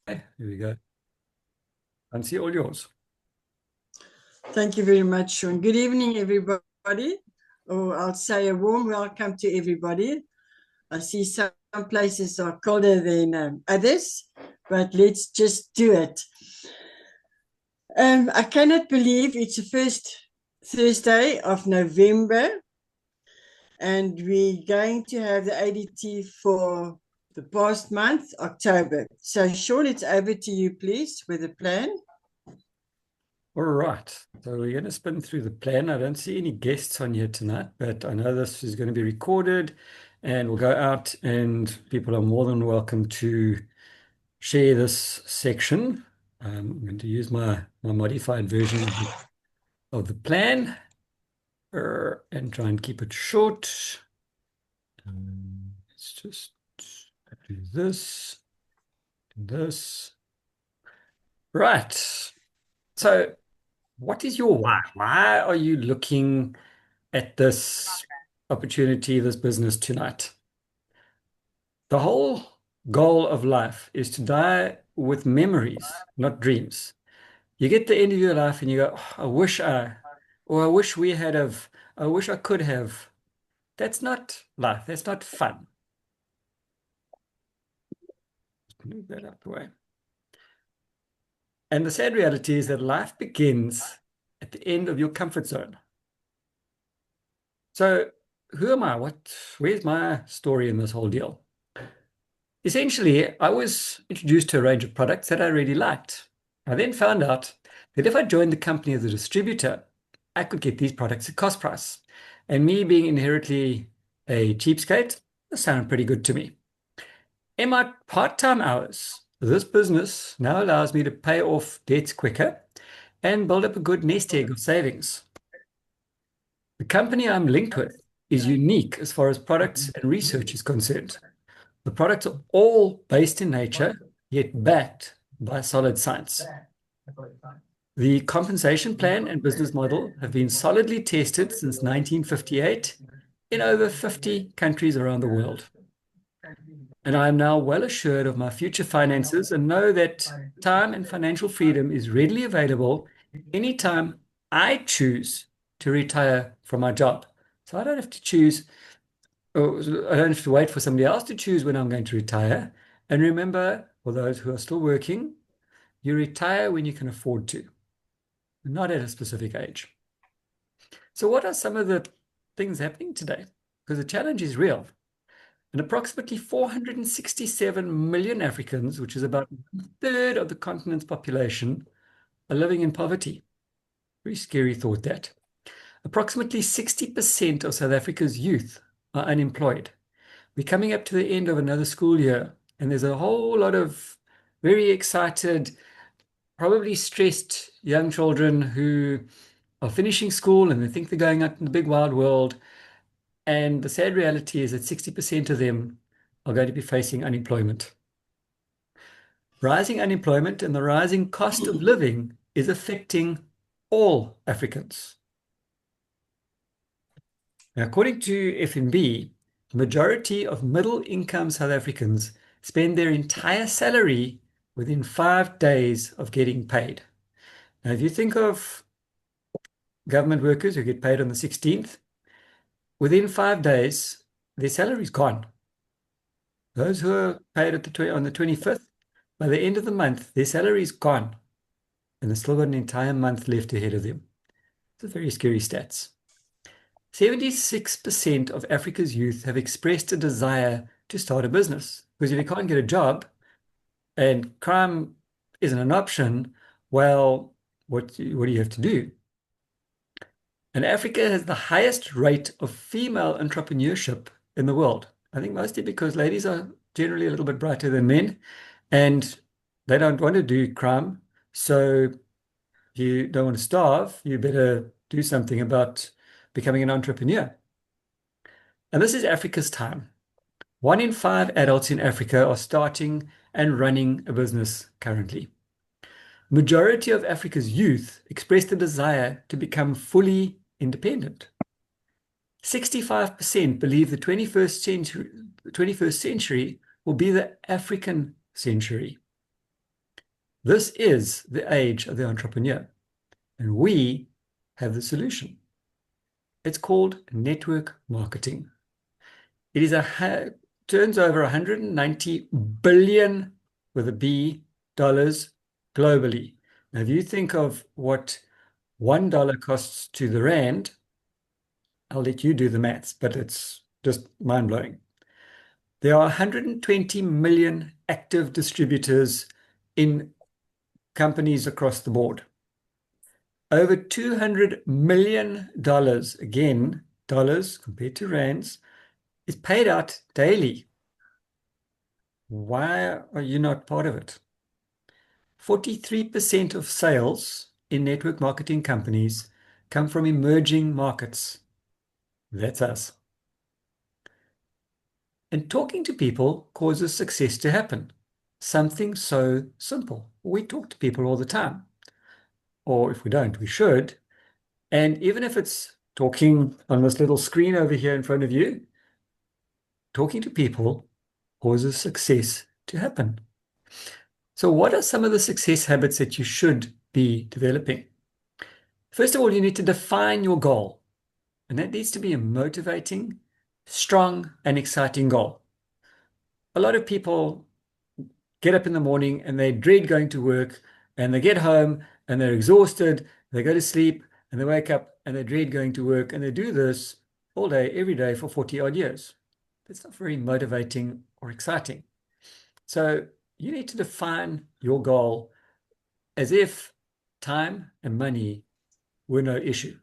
Here we go. And see all yours. Thank you very much, Sean. Good evening, everybody. Or I'll say a warm welcome to everybody. I see some places are colder than others, but let's just do it. I cannot believe it's the first Thursday of November, and we're going to have the ADT for the past month, October. So, Sean, it's over to you, please, with a plan. All right. So we're going to spin through the plan. I don't see any guests on here tonight, but I know this is going to be recorded and we'll go out, and people are more than welcome to share this section. I'm going to use my modified version of the plan and try and keep it short. Let's just do this, do this. Right. So what is your why? Why are you looking at this opportunity, this business tonight? The whole goal of life is to die with memories, not dreams. You get to the end of your life and you go, "Oh, I wish or I wish we had have, I wish I could have." That's not life. That's not fun. Just move that out the way. And the sad reality is that life begins at the end of your comfort zone. So who am I? Where's my story in this whole deal? Essentially, I was introduced to a range of products that I really liked. I then found out that if I joined the company as a distributor, I could get these products at cost price. And me being inherently a cheapskate, this sounded pretty good to me. In my part-time hours, this business now allows me to pay off debts quicker and build up a good nest egg of savings. The company I'm linked with is unique as far as products and research is concerned. The products are all based in nature, yet backed by solid science. The compensation plan and business model have been solidly tested since 1958 in over 50 countries around the world. And I am now well assured of my future finances and know that time and financial freedom is readily available anytime I choose to retire from my job. So I don't have to choose, or I don't have to wait for somebody else to choose when I'm going to retire. And remember, for those who are still working, you retire when you can afford to, not at a specific age. So what are some of the things happening today? Because the challenge is real. And approximately 467 million Africans, which is about a third of the continent's population, are living in poverty. Very scary thought, that. Approximately 60% of South Africa's youth are unemployed. We're coming up to the end of another school year, and there's a whole lot of very excited, probably stressed young children who are finishing school and they think they're going out in the big wide world. And the sad reality is that 60% of them are going to be facing unemployment. Rising unemployment and the rising cost of living is affecting all Africans. Now, according to FNB, the majority of middle-income South Africans spend their entire salary within 5 days of getting paid. Now, if you think of government workers who get paid on the 16th, within 5 days, their salary is gone. Those who are paid on the 25th, by the end of the month, their salary is gone, and they've still got an entire month left ahead of them. It's a very scary stats. 76% of Africa's youth have expressed a desire to start a business, because if you can't get a job and crime isn't an option, well, what do you have to do? And Africa has the highest rate of female entrepreneurship in the world. I think mostly because ladies are generally a little bit brighter than men, and they don't want to do crime. So if you don't want to starve, you better do something about becoming an entrepreneur. And this is Africa's time. 1 in 5 adults in Africa are starting and running a business currently. Majority of Africa's youth express the desire to become fully independent. 65% believe the 21st century will be the African century. This is the age of the entrepreneur, and we have the solution. It's called network marketing. It is turns over 190 billion with a B dollars globally. Now, if you think of what $1 costs to the rand, I'll let you do the maths, but it's just mind-blowing. There are 120 million active distributors in companies across the board. Over $200 million, again, dollars compared to rands, is paid out daily. Why are you not part of it? 43% of sales in network marketing companies come from emerging markets. That's us. And talking to people causes success to happen. Something so simple. We talk to people all the time. Or if we don't, we should. And even if it's talking on this little screen over here in front of you, talking to people causes success to happen. So what are some of the success habits that you should be developing? First of all, you need to define your goal. And that needs to be a motivating, strong, and exciting goal. A lot of people get up in the morning and they dread going to work, and they get home and they're exhausted, they go to sleep and they wake up and they dread going to work, and they do this all day, every day for 40 odd years. That's not very motivating or exciting. So you need to define your goal as if time and money were no issue.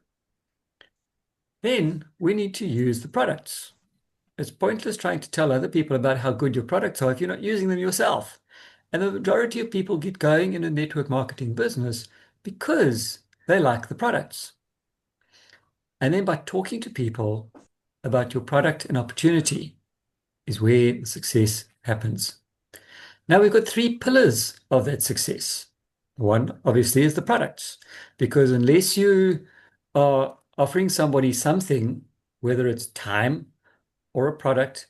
Then we need to use the products. It's pointless trying to tell other people about how good your products are if you're not using them yourself. And the majority of people get going in a network marketing business because they like the products. And then by talking to people about your product and opportunity is where the success happens. Now we've got three pillars of that success. One, obviously, is the products, because unless you are offering somebody something, whether it's time or a product,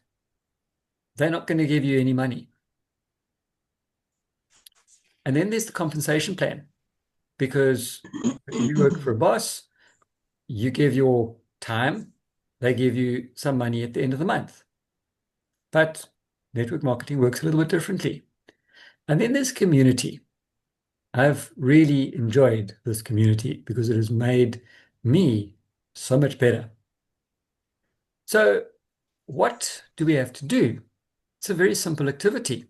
they're not going to give you any money. And then there's the compensation plan, because if you work for a boss, you give your time, they give you some money at the end of the month. But network marketing works a little bit differently. And then there's community. I've really enjoyed this community because it has made me so much better. So what do we have to do? It's a very simple activity.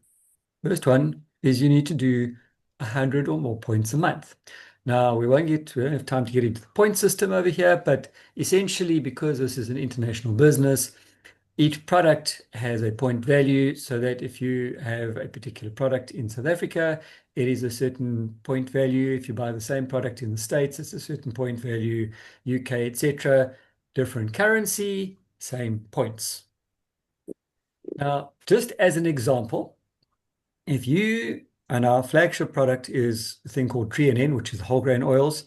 First one is you need to do 100 or more points a month. Now, we don't have time to get into the point system over here, but essentially, because this is an international business, each product has a point value, so that if you have a particular product in South Africa, it is a certain point value. If you buy the same product in the States, it's a certain point value, UK, etc. Different currency, same points. Now, just as an example, if you, and our flagship product is a thing called Tree and N, which is whole grain oils.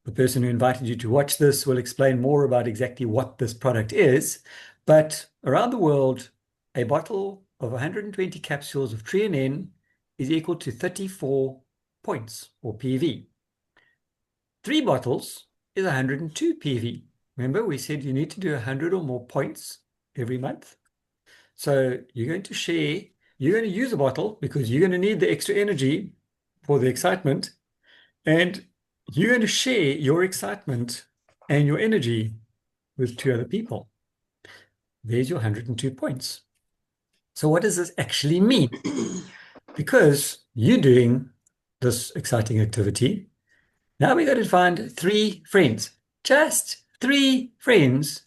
The person who invited you to watch this will explain more about exactly what this product is. But around the world, a bottle of 120 capsules of Tree and N is equal to 34 points, or PV. 3 bottles is 102 PV. Remember, we said you need to do 100 or more points every month. So you're going to share, you're going to use a bottle because you're going to need the extra energy for the excitement, and you're going to share your excitement and your energy with 2 other people. There's your 102 points. So what does this actually mean? Because you're doing this exciting activity, now we got to find 3 friends, just 3 friends,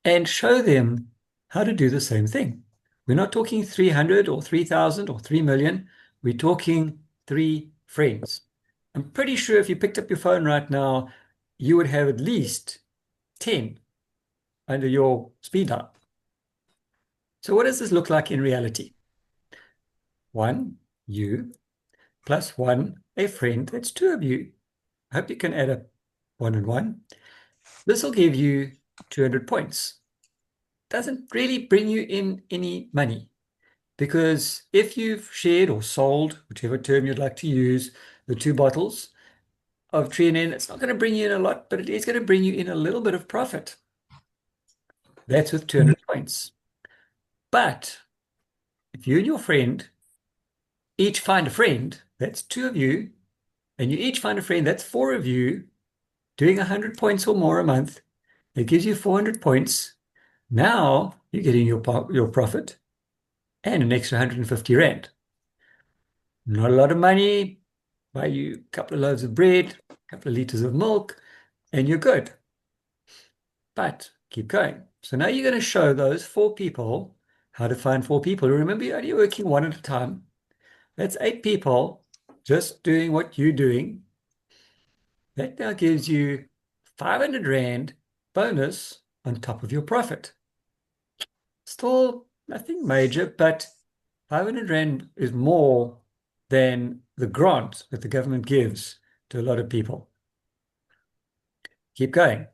and show them how to do the same thing. We're not talking 300 or 3,000 or 3 million. We're talking 3 friends. I'm pretty sure if you picked up your phone right now, you would have at least 10 under your speed dial. So what does this look like in reality? 1, you, plus 1, a friend. That's 2 of you. I hope you can add up 1 and 1. This will give you 200 points. Doesn't really bring you in any money. Because if you've shared or sold, whichever term you'd like to use, the 2 bottles of Trianen, it's not going to bring you in a lot, but it is going to bring you in a little bit of profit. That's with 200 points. But if you and your friend each find a friend, that's 2 of you, and you each find a friend, that's 4 of you, doing 100 points or more a month, it gives you 400 points. Now you're getting your profit and an extra 150 Rand. Not a lot of money. Buy you a couple of loaves of bread, a couple of liters of milk, and you're good. But keep going. So now you're going to show those 4 people how to find 4 people. Remember, you're only working one at a time. That's 8 people just doing what you're doing. That now gives you 500 Rand bonus on top of your profit. Still nothing major, but 500 Rand is more than the grant that the government gives to a lot of people. Keep going.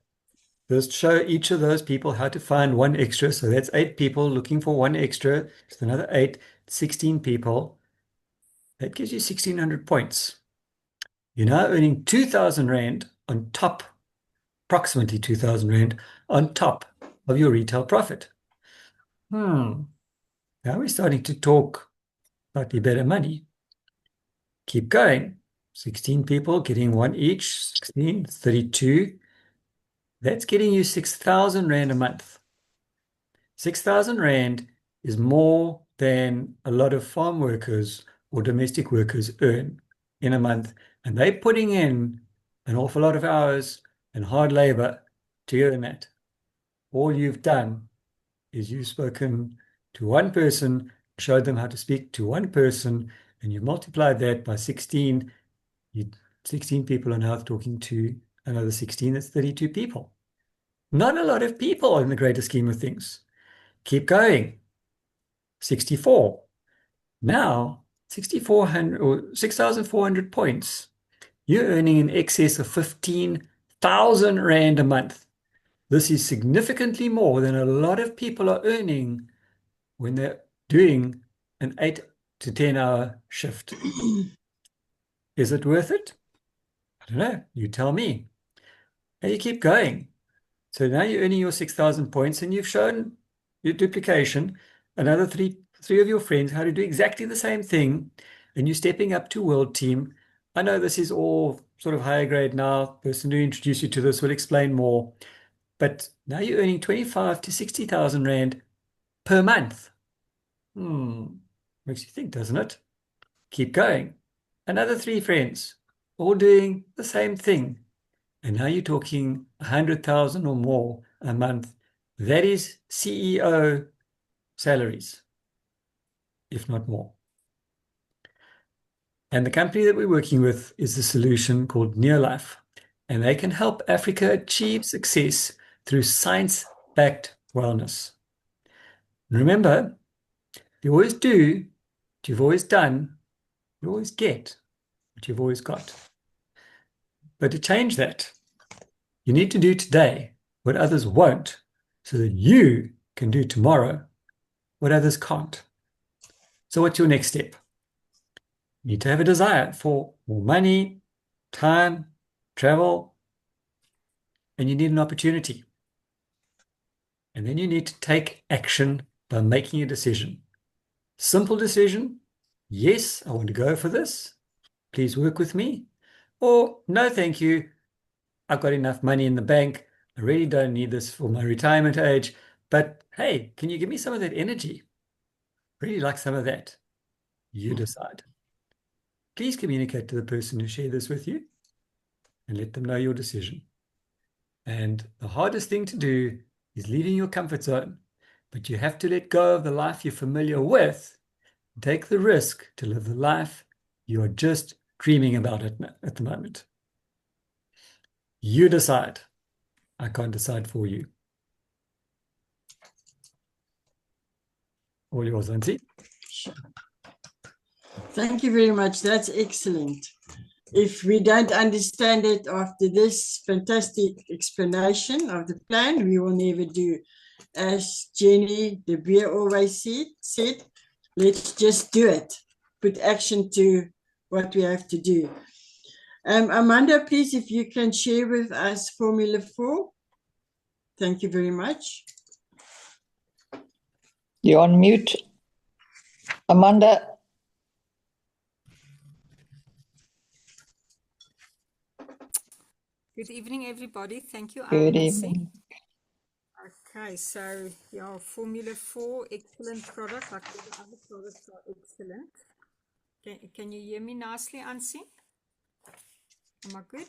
Just show each of those people how to find one extra. So that's 8 people looking for one extra. Just another 8, 16 people. That gives you 1,600 points. You're now earning 2,000 Rand on top, approximately 2,000 Rand on top of your retail profit. Now we're starting to talk slightly better money. Keep going. 16 people getting one each, 16, 32. That's getting you 6,000 Rand a month. 6,000 Rand is more than a lot of farm workers or domestic workers earn in a month. And they're putting in an awful lot of hours and hard labor to earn that. All you've done is you've spoken to one person, showed them how to speak to one person, and you multiplied that by 16. 16 people are now talking to another 16. That's 32 people. Not a lot of people in the greater scheme of things. Keep going. 64. Now, 6,400 or 6,400 points. You're earning in excess of 15,000 Rand a month. This is significantly more than a lot of people are earning when they're doing an 8 to 10 hour shift. Is it worth it? I don't know. You tell me. And you keep going. So now you're earning your 6,000 points and you've shown your duplication, another three of your friends how to do exactly the same thing, and you're stepping up to world team. I know this is all sort of higher grade now. The person who introduced you to this will explain more. But now you're earning 25 to 60,000 Rand per month. Makes you think, doesn't it? Keep going. Another 3 friends, all doing the same thing. And now you're talking 100,000 or more a month. That is CEO salaries, if not more. And the company that we're working with is a solution called Neolife. And they can help Africa achieve success through science-backed wellness. And remember, you always do what you've always done, you always get what you've always got. But to change that, you need to do today what others won't, so that you can do tomorrow what others can't. So what's your next step? You need to have a desire for more money, time, travel, and you need an opportunity. And then you need to take action by making a decision. Simple decision. Yes, I want to go for this. Please work with me. Or no, thank you. I've got enough money in the bank. I really don't need this for my retirement age. But hey, can you give me some of that energy? Really like some of that. You decide. Please communicate to the person who shared this with you and let them know your decision. And the hardest thing to do is leaving your comfort zone. But you have to let go of the life you're familiar with. Take the risk to live the life you are just dreaming about it at the moment. You decide. I can't decide for you. All yours, Auntie. Thank you very much. That's excellent. If we don't understand it after this fantastic explanation of the plan, we will never do. As Jenny de Beer always said, Let's just do it. Put action to what we have to do. Amanda, please, if you can share with us Formula 4. Thank you very much. You're on mute, Amanda. Good evening, everybody. Thank you, Good Nancy. evening. Okay, so yeah, Formula 4, excellent product. Like all the other products are excellent. Can you hear me nicely, Ansi? Am I good?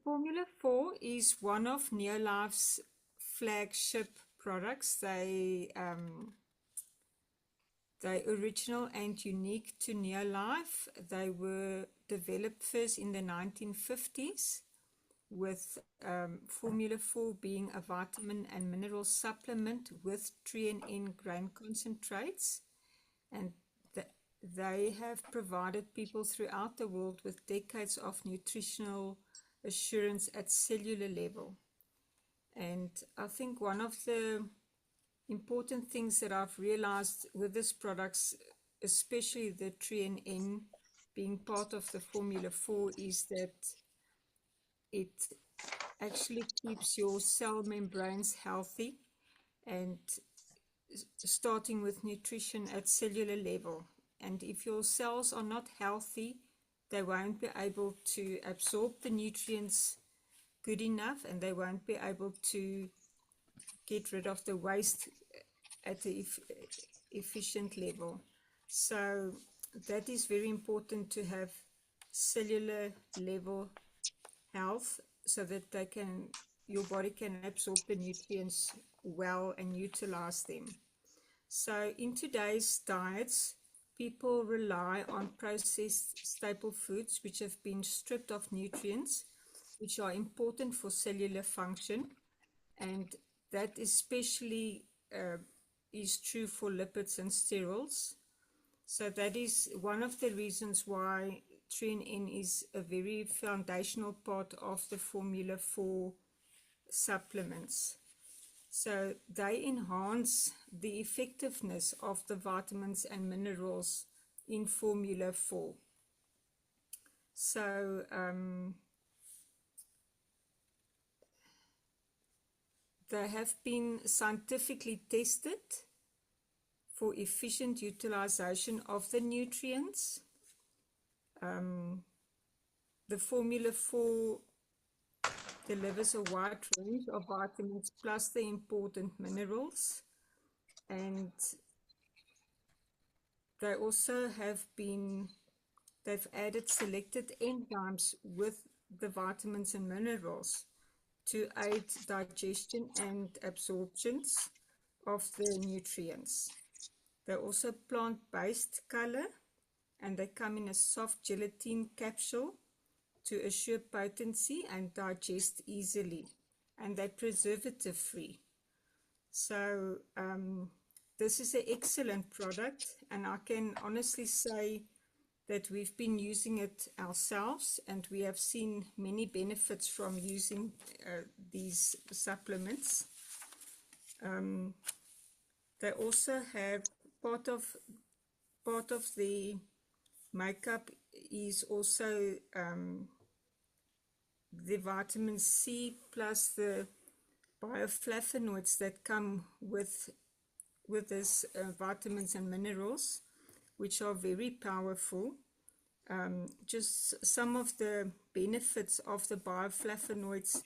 Formula 4 is one of Neolife's flagship products. They're original and unique to Neolife. They were developed first in the 1950s, with Formula 4 being a vitamin and mineral supplement with tree and N grain concentrates. And they have provided people throughout the world with decades of nutritional assurance at cellular level. And I think one of the important things that I've realized with these products, especially the tree and N being part of the Formula 4, is that it actually keeps your cell membranes healthy, and starting with nutrition at cellular level. And if your cells are not healthy, they won't be able to absorb the nutrients good enough, and they won't be able to get rid of the waste at the efficient level. So that is very important, to have cellular level health, so that your body can absorb the nutrients well and utilize them. So in today's diets, people rely on processed staple foods which have been stripped of nutrients, which are important for cellular function, and that especially is true for lipids and sterols. So that is one of the reasons why Trin is a very foundational part of the Formula 4 supplements. So they enhance the effectiveness of the vitamins and minerals in Formula 4. So they have been scientifically tested for efficient utilization of the nutrients. The Formula 4 delivers a wide range of vitamins plus the important minerals, and they also they've added selected enzymes with the vitamins and minerals to aid digestion and absorptions of the nutrients. They're also plant-based color, and they come in a soft gelatin capsule to assure potency and digest easily, and they're preservative free. So this is an excellent product, and I can honestly say that we've been using it ourselves, and we have seen many benefits from using these supplements. They also have part of the makeup is also the vitamin C plus the bioflavonoids that come with this vitamins and minerals, which are very powerful. Just some of the benefits of the bioflavonoids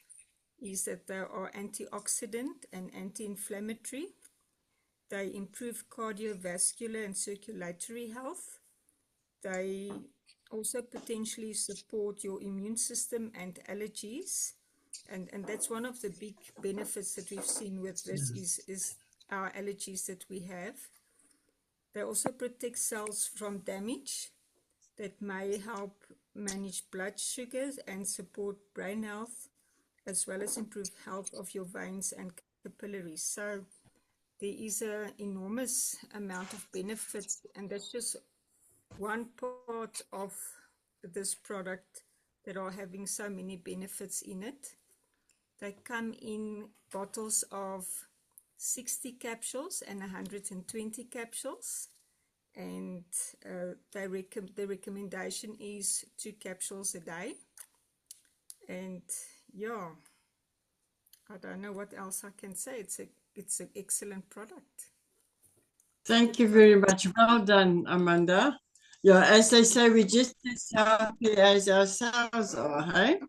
is that they are antioxidant and anti-inflammatory. They improve cardiovascular and circulatory health. They also potentially support your immune system and allergies. And that's one of the big benefits that we've seen with this is our allergies that we have. They also protect cells from damage that may help manage blood sugars and support brain health, as well as improve health of your veins and capillaries. So there is an enormous amount of benefits, and that's just one part of this product that are having so many benefits in it. They come in bottles of 60 capsules and 120 capsules. And the recommendation is 2 capsules a day. And yeah, I don't know what else I can say. It's an excellent product. Thank you very much. Well done, Amanda. Yeah, as they say, we just as healthy as ourselves are, hey?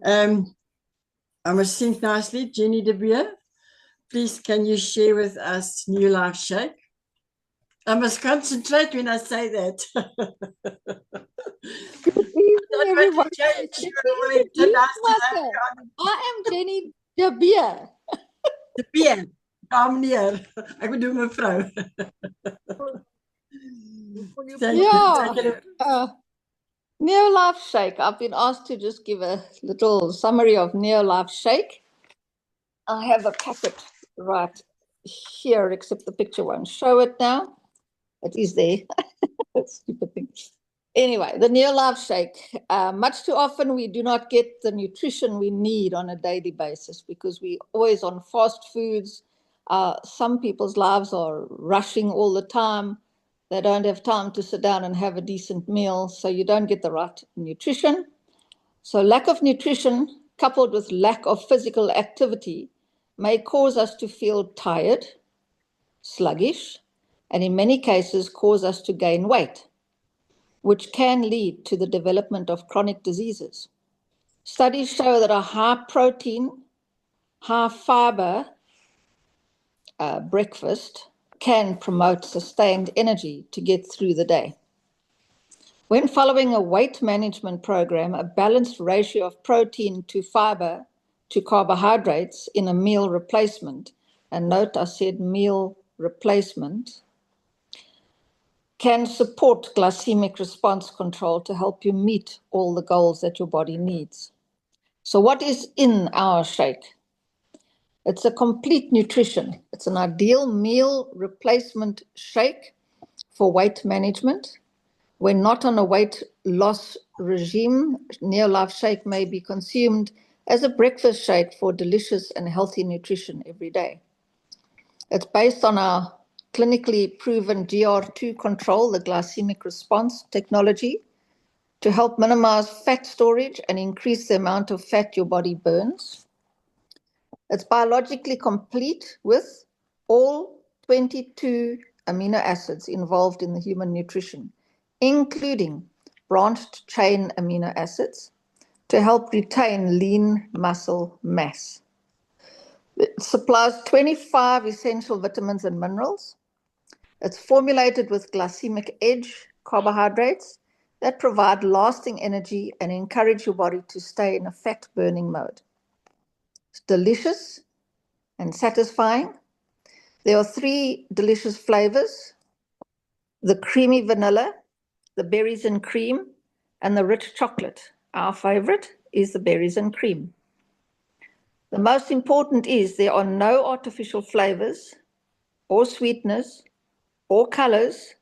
I must think nicely. Jenny de Beer, please can you share with us New Life Shake? I must concentrate when I say that. Everyone. I am Jenny de Beer. De Beer. Ja, meneer. Ek bedoel mevrou. Neo Life Shake. I've been asked to just give a little summary of Neo Life Shake. I have a packet right here, except the picture won't show it now. It is there. Stupid thing. Anyway, the Neo Life Shake. Much too often we do not get the nutrition we need on a daily basis because we're always on fast foods. Some people's lives are rushing all the time. They don't have time to sit down and have a decent meal, so you don't get the right nutrition. So lack of nutrition coupled with lack of physical activity may cause us to feel tired, sluggish, and in many cases cause us to gain weight, which can lead to the development of chronic diseases. Studies show that a high protein, high fiber breakfast can promote sustained energy to get through the day. When following a weight management program, a balanced ratio of protein to fiber to carbohydrates in a meal replacement, and note I said meal replacement, can support glycemic response control to help you meet all the goals that your body needs. So what is in our shake? It's a complete nutrition. It's an ideal meal replacement shake for weight management. When not on a weight loss regime, Neo Life Shake may be consumed as a breakfast shake for delicious and healthy nutrition every day. It's based on our clinically proven GR2 control, the glycemic response technology, to help minimize fat storage and increase the amount of fat your body burns. It's biologically complete with all 22 amino acids involved in the human nutrition, including branched chain amino acids to help retain lean muscle mass. It supplies 25 essential vitamins and minerals. It's formulated with glycemic edge carbohydrates that provide lasting energy and encourage your body to stay in a fat burning mode. It's delicious and satisfying. There are 3 delicious flavors: the creamy vanilla, the berries and cream, and the rich chocolate. Our favorite is the berries and cream. The most important is there are no artificial flavors or sweeteners or colors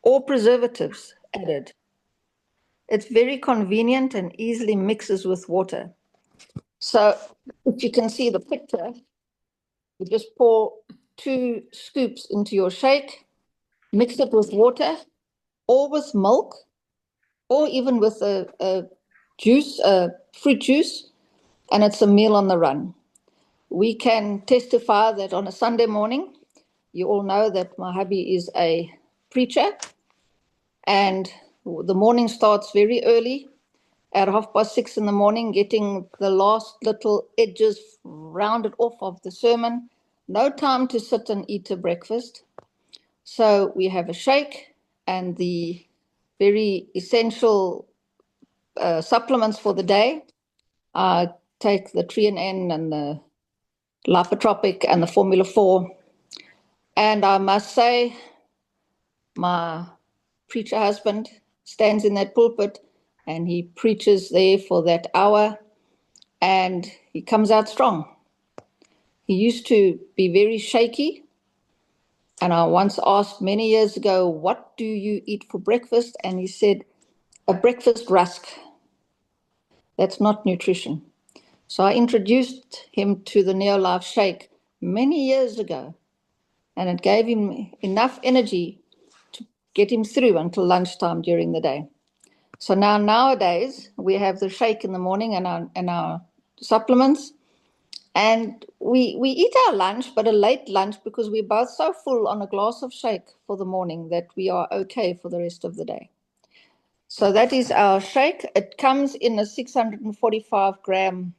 or preservatives added. It's very convenient and easily mixes with water. So if you can see the picture, you just pour 2 scoops into your shake, mix it with water or with milk or even with a juice, fruit juice, and it's a meal on the run. We can testify that on a Sunday morning, you all know that my hubby is a preacher, and the morning starts very early at 6:30 in the morning, getting the last little edges rounded off of the sermon. No time to sit and eat a breakfast. So we have a shake and the very essential supplements for the day. I take the Trian and the Lipotropic and the Formula 4. And I must say, my preacher husband stands in that pulpit and he preaches there for that hour and he comes out strong. He used to be very shaky. And I once asked many years ago, what do you eat for breakfast? And he said, a breakfast rusk. That's not nutrition. So I introduced him to the Neo Life Shake many years ago, and it gave him enough energy to get him through until lunchtime during the day. So nowadays we have the shake in the morning and our supplements, and we eat our lunch, but a late lunch, because we're both so full on a glass of shake for the morning that we are okay for the rest of the day. So that is our shake. It comes in a 645-gram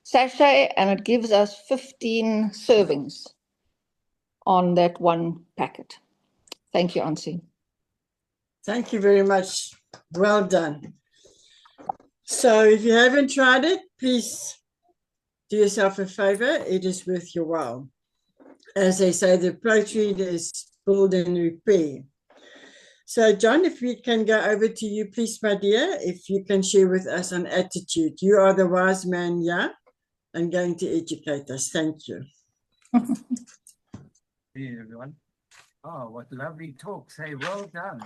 sachet, and it gives us 15 servings on that one packet. Thank you, Ansi. Thank you very much. Well done. So if you haven't tried it, please do yourself a favor. It is worth your while. As they say, the protein is build and repair. So John, if we can go over to you, please, my dear, if you can share with us on attitude. You are the wise man, yeah, and going to educate us. Thank you. Hey, everyone. Oh, what lovely talks. Hey, well done.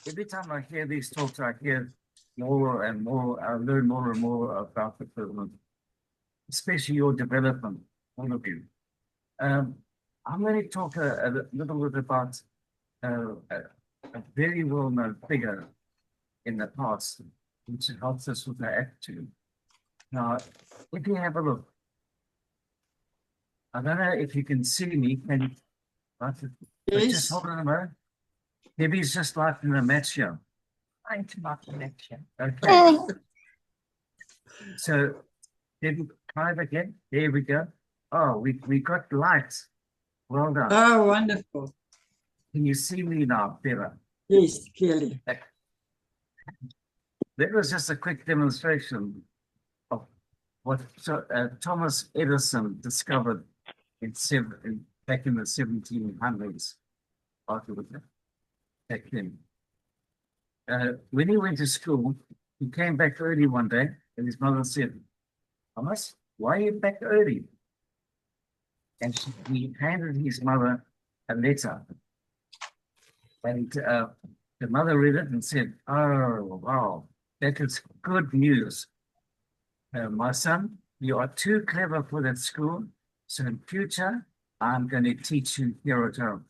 Every time I hear these talks, I hear more and more, I learn more and more about the person, especially your development, all of you. I'm going to talk a little bit about a very well-known figure in the past, which helps us with our attitude. Now, if you have a look, I don't know if you can see me, can you? But Yes. just hold on a moment. Maybe it's just like in a match here. Trying to mark the lecture. Okay. So, Debbie, try it again. There we go. Oh, we got lights. Well done. Oh, wonderful. Can you see me now, better? Yes, clearly. That was just a quick demonstration of what Thomas Edison discovered back in the 1700s. Back then. When he went to school, he came back early one day, and his mother said, "Thomas, why are you back early?" And he handed his mother a letter. And the mother read it and said, "Oh, wow, that is good news. My son, you are too clever for that school, so in future, I'm going to teach you here at home."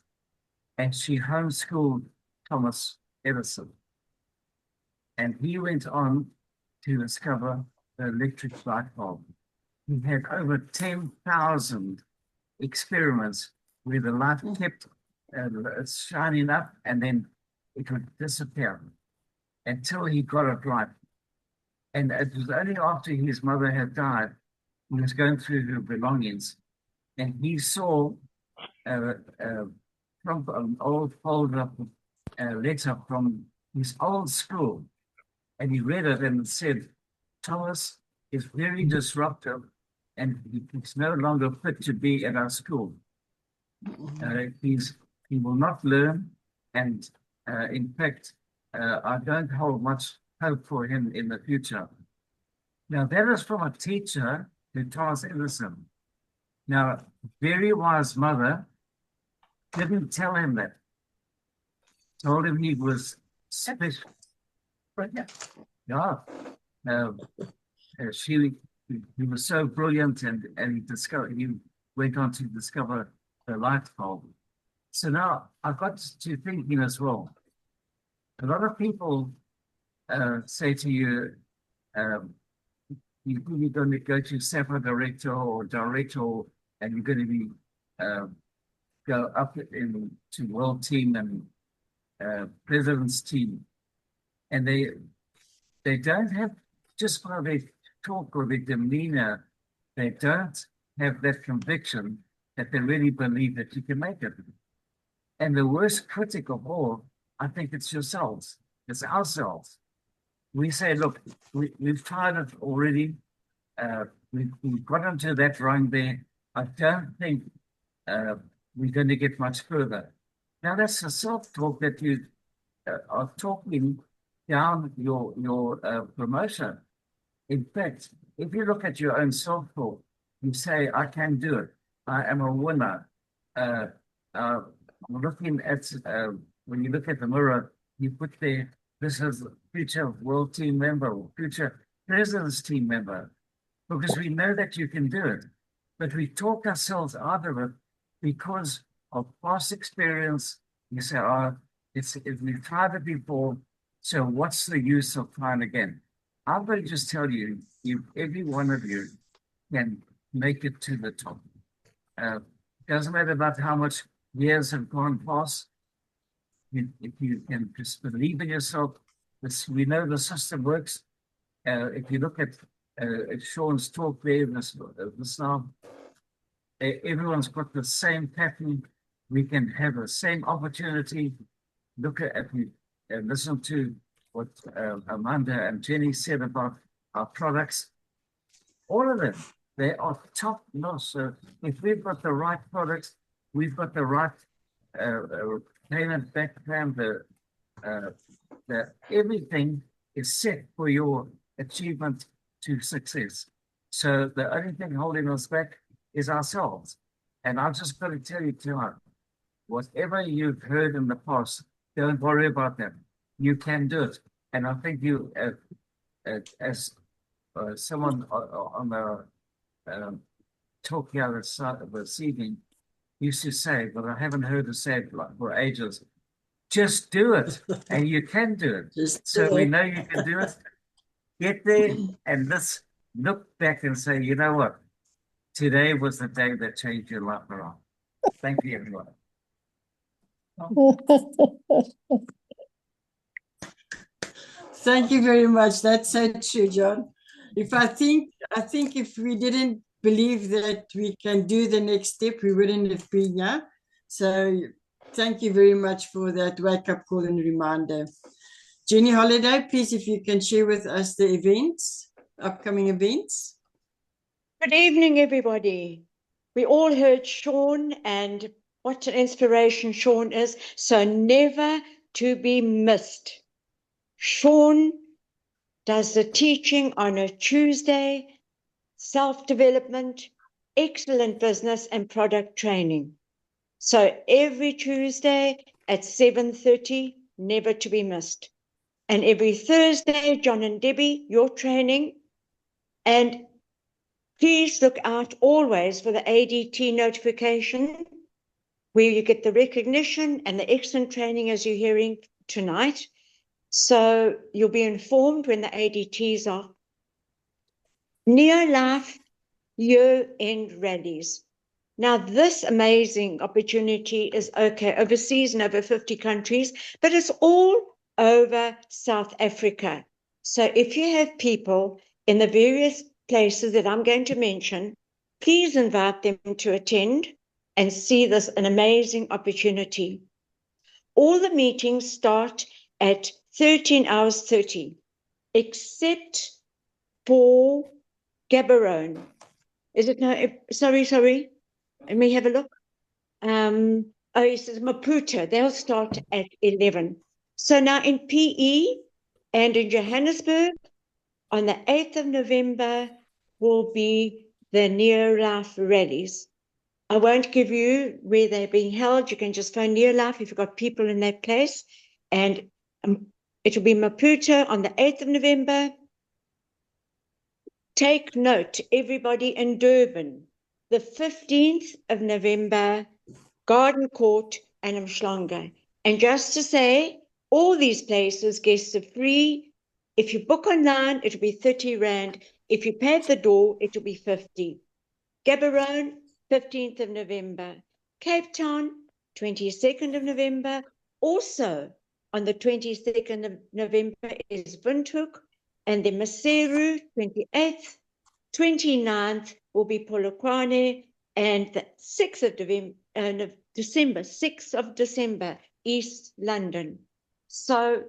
And she homeschooled Thomas Edison. And he went on to discover the electric light bulb. He had over 10,000 experiments where the light kept shining up and then it would disappear until he got it right. And it was only after his mother had died, he was going through her belongings, and he saw from an old folded up letter from his old school. And he read it and said, "Thomas is very disruptive and he's no longer fit to be at our school. He will not learn, and in fact, I don't hold much hope for him in the future." Now, that is from a teacher to Thomas Edison. Now, very wise mother didn't tell him that. Told him he was special. Yeah. He was so brilliant, and he went on to discover the light bulb. So now I got to thinking as well. A lot of people say to you, you're going to go to SAPA director or director, and you're going to be go up to world team and president's team, and they don't have, just by their talk or their demeanor, they don't have that conviction that they really believe that you can make it. And the worst critic of all, I think it's yourselves. It's ourselves. We say, look, we've tried it already. We've got into that rung there. I don't think we're going to get much further. Now, that's a self-talk that you are talking down your promotion. In fact, if you look at your own self-talk, you say, "I can do it. I am a winner." Looking at, when you look at the mirror, you put there, "This is future world team member or future president's team member," because we know that you can do it. but we talk ourselves out of it because of past experience. You say, oh, we've tried it before, so what's the use of trying again? I'm going to just tell you, every one of you can make it to the top. Doesn't matter about how much years have gone past. If you can just believe in yourself, we know the system works. If you look at Sean's talk there, this now, everyone's got the same pattern. We can have the same opportunity. Look at and listen to what Amanda and Jenny said about our products. All of them, they are top notch. So if we've got the right products, we've got the right payment background, everything is set for your achievement to success. So the only thing holding us back is ourselves. And I've just got to tell you tonight, whatever you've heard in the past, don't worry about that. You can do it. And I think you, as someone on the talk here this evening used to say, but I haven't heard it said for ages, just do it. And you can do it. So we know you can do it. Get there and let's look back and say, you know what? Today was the day that changed your life around. Thank you, everyone. Thank you very much. That's so true, John. I think if we didn't believe that we can do the next step, we wouldn't have been here. So thank you very much for that wake-up call and reminder. Jenny Holiday, please, if you can share with us the events, upcoming events. Good evening, everybody. We all heard Sean and what an inspiration Sean is. So never to be missed. Sean does the teaching on a Tuesday, self-development, excellent business and product training. So every Tuesday at 7:30, never to be missed. And every Thursday, John and Debbie, your training. And please look out always for the ADT notification where you get the recognition and the excellent training as you're hearing tonight. So you'll be informed when the ADTs are. Neo-Life year-end rallies. Now, this amazing opportunity is overseas in over 50 countries, but it's all over South Africa. So if you have people in the various places that I'm going to mention, please invite them to attend and see this an amazing opportunity. All the meetings start at 13 hours 30, except for Gaborone. Is it no? Sorry. Let me have a look. It says Maputo. They'll start at 11. So now in PE and in Johannesburg, on the 8th of November will be the Neo-Life rallies. I won't give you where they're being held. You can just phone Neo-Life if you've got people in that place. And it will be Maputo on the 8th of November. Take note, everybody in Durban, the 15th of November, Garden Court and Umhlanga. And just to say, all these places, guests are free. If you book online, it'll be 30 Rand. If you pay at the door, it'll be 50. Gaborone, 15th of November. Cape Town, 22nd of November. Also, on the 22nd of November is Windhoek, and then Maseru, 28th. 29th will be Polokwane, and the 6th of December, 6th of December, East London. So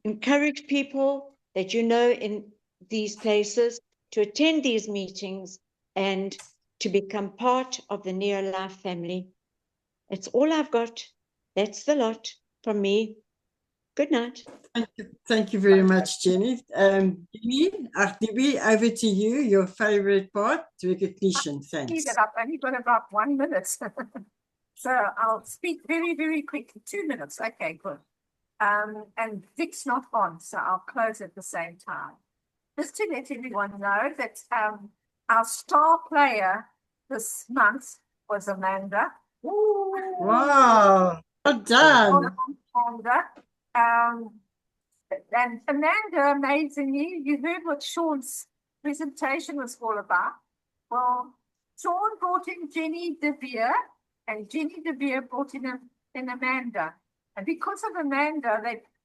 encourage people that you know in these places to attend these meetings and to become part of the Neo-Life family. That's all I've got. That's the lot from me. Good night. Thank you very much, Jenny. Debbie, over to you, your favorite part, recognition. Thanks. I've only got about 1 minute. So I'll speak very, very quickly. 2 minutes. Okay, good. And Vic's not on, so I'll close at the same time. Just to let everyone know that our star player this month was Amanda. Ooh. Wow. Well done. Amanda. And Amanda, amazingly, you heard what Sean's presentation was all about. Well, Sean brought in Jenny De Beer, and Jenny De Beer brought in Amanda. And because of Amanda,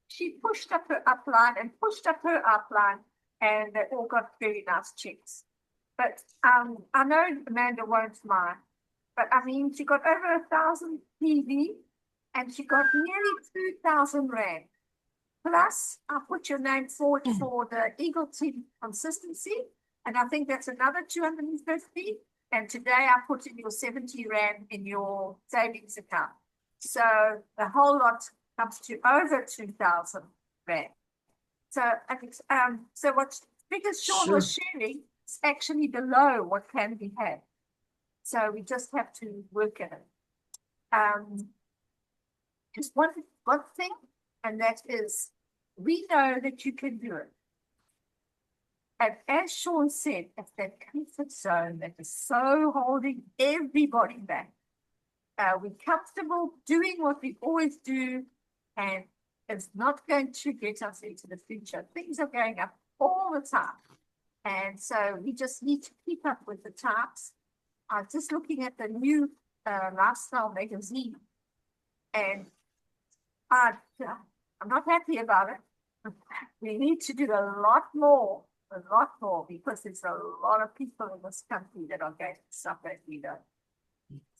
she pushed up her upline and pushed up her outline, and they all got very nice checks. But I know Amanda won't mind, but I mean, she got over 1,000 PV, and she got nearly 2,000 Rand. Plus, I put your name forward for the Eagle Team consistency, and I think that's another 250. And today I put in your 70 Rand in your savings account. So the whole lot comes to over 2,000 Rand. So, so what figures Sean was sharing is actually below what can be had. So we just have to work at it. Just one thing, and that is, we know that you can do it. And as Sean said, it's that comfort zone that is so holding everybody back. We're comfortable doing what we always do, and it's not going to get us into the future. Things are going up all the time. And so we just need to keep up with the times. I'm just looking at the new lifestyle magazine, and I'm not happy about it. We need to do a lot more, because there's a lot of people in this country that are going to suffer if we don't.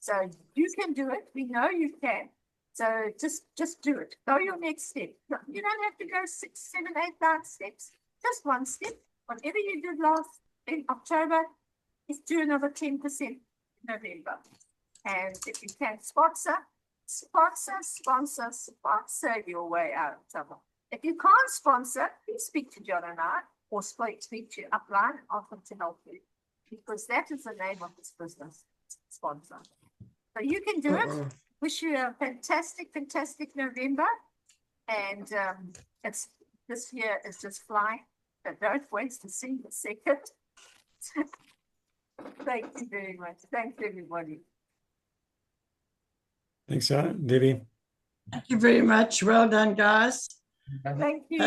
So you can do it. We know you can. So just do it. Go your next step. You don't have to go 6, 7, 8, 9 steps. Just one step. Whatever you did in October, is do another 10% in November. And if you can sponsor your way out of trouble. If you can't sponsor, please speak to John and I, or speak to Upline and ask them to help you, because that is the name of this business, sponsor. So you can do it. Wish you a fantastic November, and this year is just flying. So don't waste a single second. Thank you very much. Thanks, everybody. Thanks, Debbie. Thank you very much. Well done, guys. Thank you.